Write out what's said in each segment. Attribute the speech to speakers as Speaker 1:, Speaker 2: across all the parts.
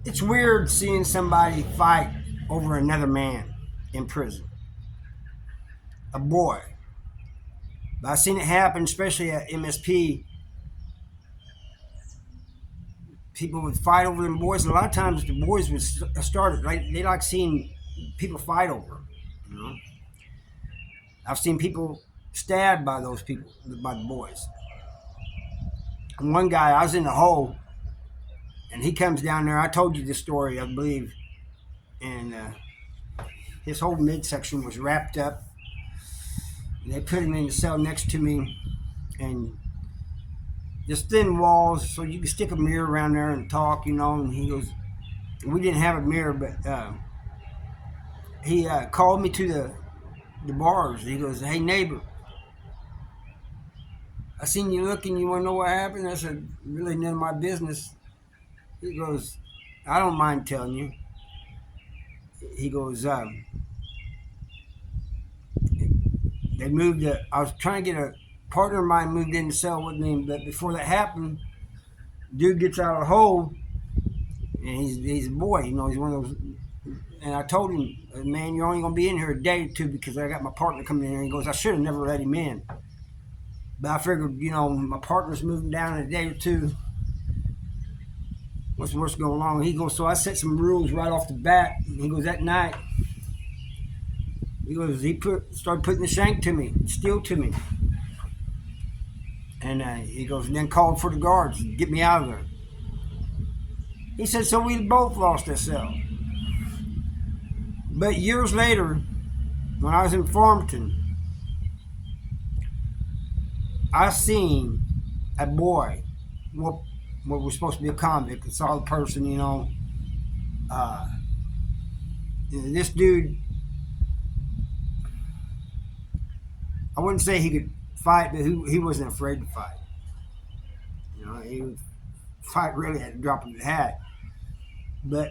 Speaker 1: It's weird seeing somebody fight over another man in prison, a boy. But I've seen it happen, especially at MSP. People would fight over them boys, and a lot of times the boys would start it. Like they like seeing people fight over 'em, you know. I've seen people stabbed by those people, by the boys. And one guy, I was in the hole, and he comes down there. I told you this story, I believe, and his whole midsection was wrapped up. They put him in the cell next to me, and just thin walls, so you could stick a mirror around there and talk, you know. And he goes, we didn't have a mirror, but he called me to the bars. He goes, hey neighbor, I seen you looking. You want to know what happened? I said, really none of my business. He goes, I don't mind telling you. He goes, they moved. I was trying to get a partner of mine moved in the cell with me, but before that happened, dude gets out of the hole, and he's a boy. You know, he's one of those. And I told him, man, you're only gonna be in here a day or two because I got my partner coming in here. He goes, I should have never let him in, but I figured, you know, my partner's moving down in a day or two. What's going on? He goes, so I set some rules right off the bat. He goes, that night, he goes, started putting the shank to me, steel to me. And he goes, and then called for the guards to get me out of there. He said, so we both lost that cell. But years later, when I was in Farmington, I seen a boy, what was supposed to be a convict, a solid person, you know. Uh, this dude, I wouldn't say he could fight, but he wasn't afraid to fight. You know, he would fight really at the drop of the hat. But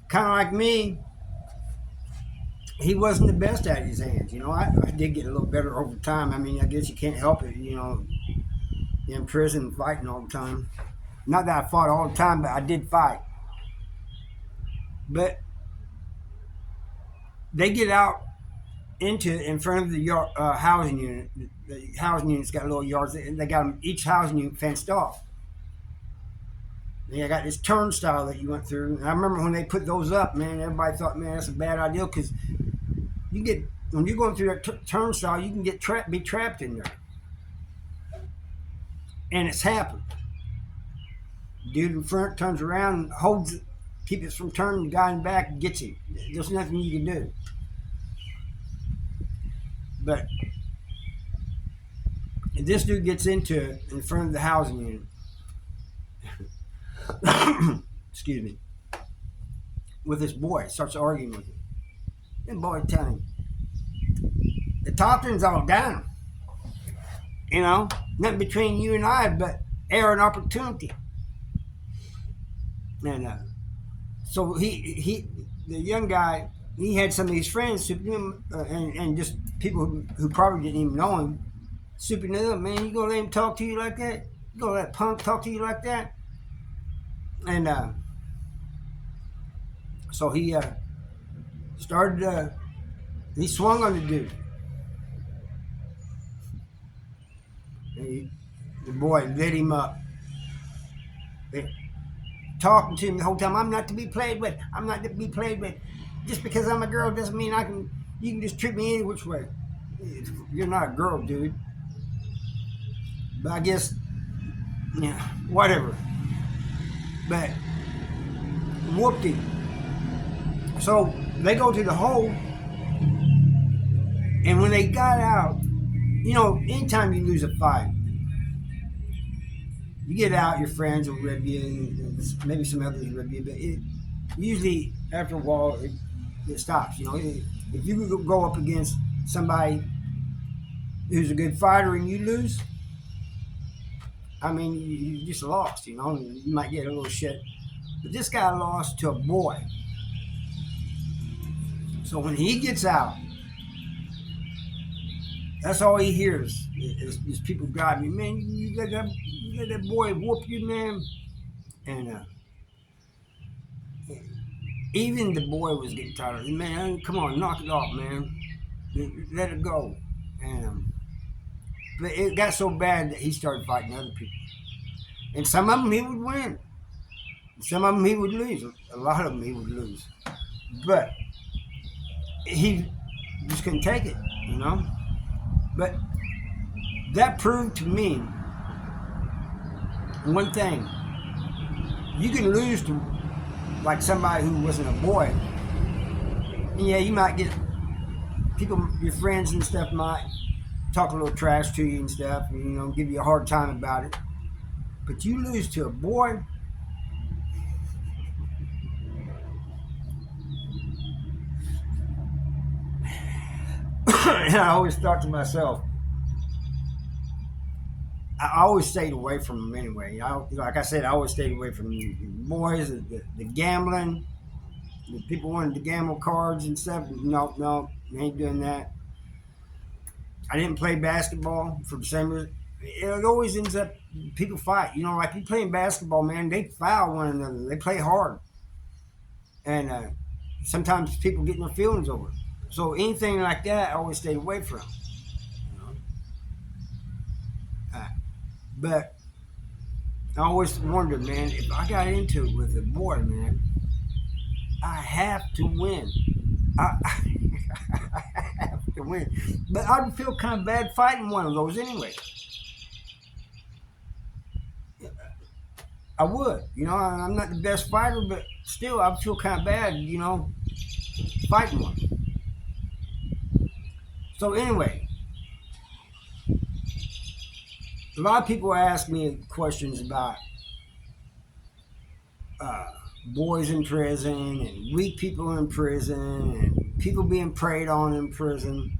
Speaker 1: kind of like me, he wasn't the best at his hands. You know, I did get a little better over time. I mean, I guess you can't help it. You know, in prison fighting all the time. Not that I fought all the time, but I did fight. But they get out in front of the yard, housing unit. The housing unit's got little yards. They got them, each housing unit fenced off. They got this turnstile that you went through. And I remember when they put those up, man, everybody thought, man, that's a bad idea because you get when you're going through that turnstile, you can be trapped in there. And it's happened. Dude in front turns around, holds it, keeps it from turning. The guy in the back gets him. There's nothing you can do. But this dude gets into it in front of the housing unit. Excuse me. With this boy, starts arguing with him. And boy telling him, the Topton's all down. You know, nothing between you and I but air and opportunity. And so the young guy, he had some of his friends, and just people who probably didn't even know him, souping it up. Man, you gonna let him talk to you like that? You gonna let punk talk to you like that? And so he started. He swung on the dude. The boy lit him up. Talking to him the whole time. I'm not to be played with. I'm not to be played with. Just because I'm a girl doesn't mean you can just treat me any which way. You're not a girl, dude. But I guess, yeah, whatever. But whooped him. So they go to the hole, and when they got out, you know, anytime you lose a fight, you get out, your friends will rib you, and maybe some others will rib you, but usually after a while it stops. You know, if you go up against somebody who's a good fighter and you lose, I mean, you just lost. You know, you might get a little shit, but this guy lost to a boy. So when he gets out, that's all he hears is people driving. Man, you let that boy whoop you, man. And Even the boy was getting tired of it. Man, come on, knock it off, man. Let it go. And but it got so bad that he started fighting other people. And some of them he would win. Some of them he would lose. A lot of them he would lose. But he just couldn't take it, you know? But that proved to me one thing. You can lose to like somebody who wasn't a boy. And yeah, you might get people, your friends and stuff might talk a little trash to you and stuff, and, you know, give you a hard time about it. But you lose to a boy, and I always thought to myself, I always stayed away from them anyway. Like I said, I always stayed away from the boys, the gambling, the people wanted to gamble cards and stuff. No, no, I ain't doing that. I didn't play basketball for the same reason. It always ends up people fight. You know, like you playing basketball, man, they foul one another. They play hard, and sometimes people get in their feelings over it. So anything like that, I always stayed away from. You know? But I always wondered, man, if I got into it with a boy, man, I have to win. I have to win. But I'd feel kind of bad fighting one of those anyway. I would. You know, I'm not the best fighter, but still, I'd feel kind of bad, you know, fighting one. So anyway, a lot of people ask me questions about uh, boys in prison and weak people in prison and people being preyed on in prison.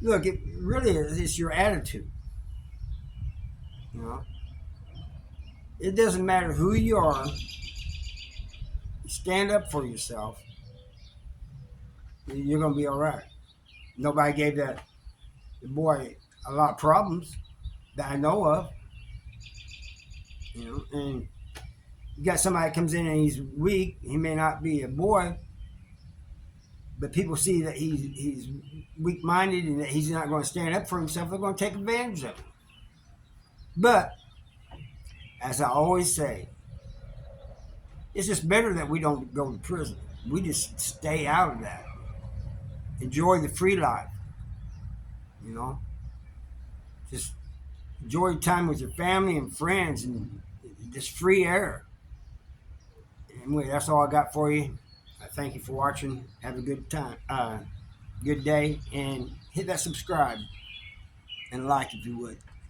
Speaker 1: Look, it really is. It's your attitude. You know, it doesn't matter who you are. Stand up for yourself. You're gonna be all right. Nobody gave that boy a lot of problems that I know of. You know, and you got somebody that comes in and he's weak. He may not be a boy, but people see that he's weak minded and that he's not going to stand up for himself. They're going to take advantage of him. But as I always say, it's just better that we don't go to prison. We just stay out of that. Enjoy the free life. You know, just enjoy time with your family and friends and just free air. Anyway, that's all I got for you. Thank you for watching. Have a good time, good day, and hit that subscribe and like if you would.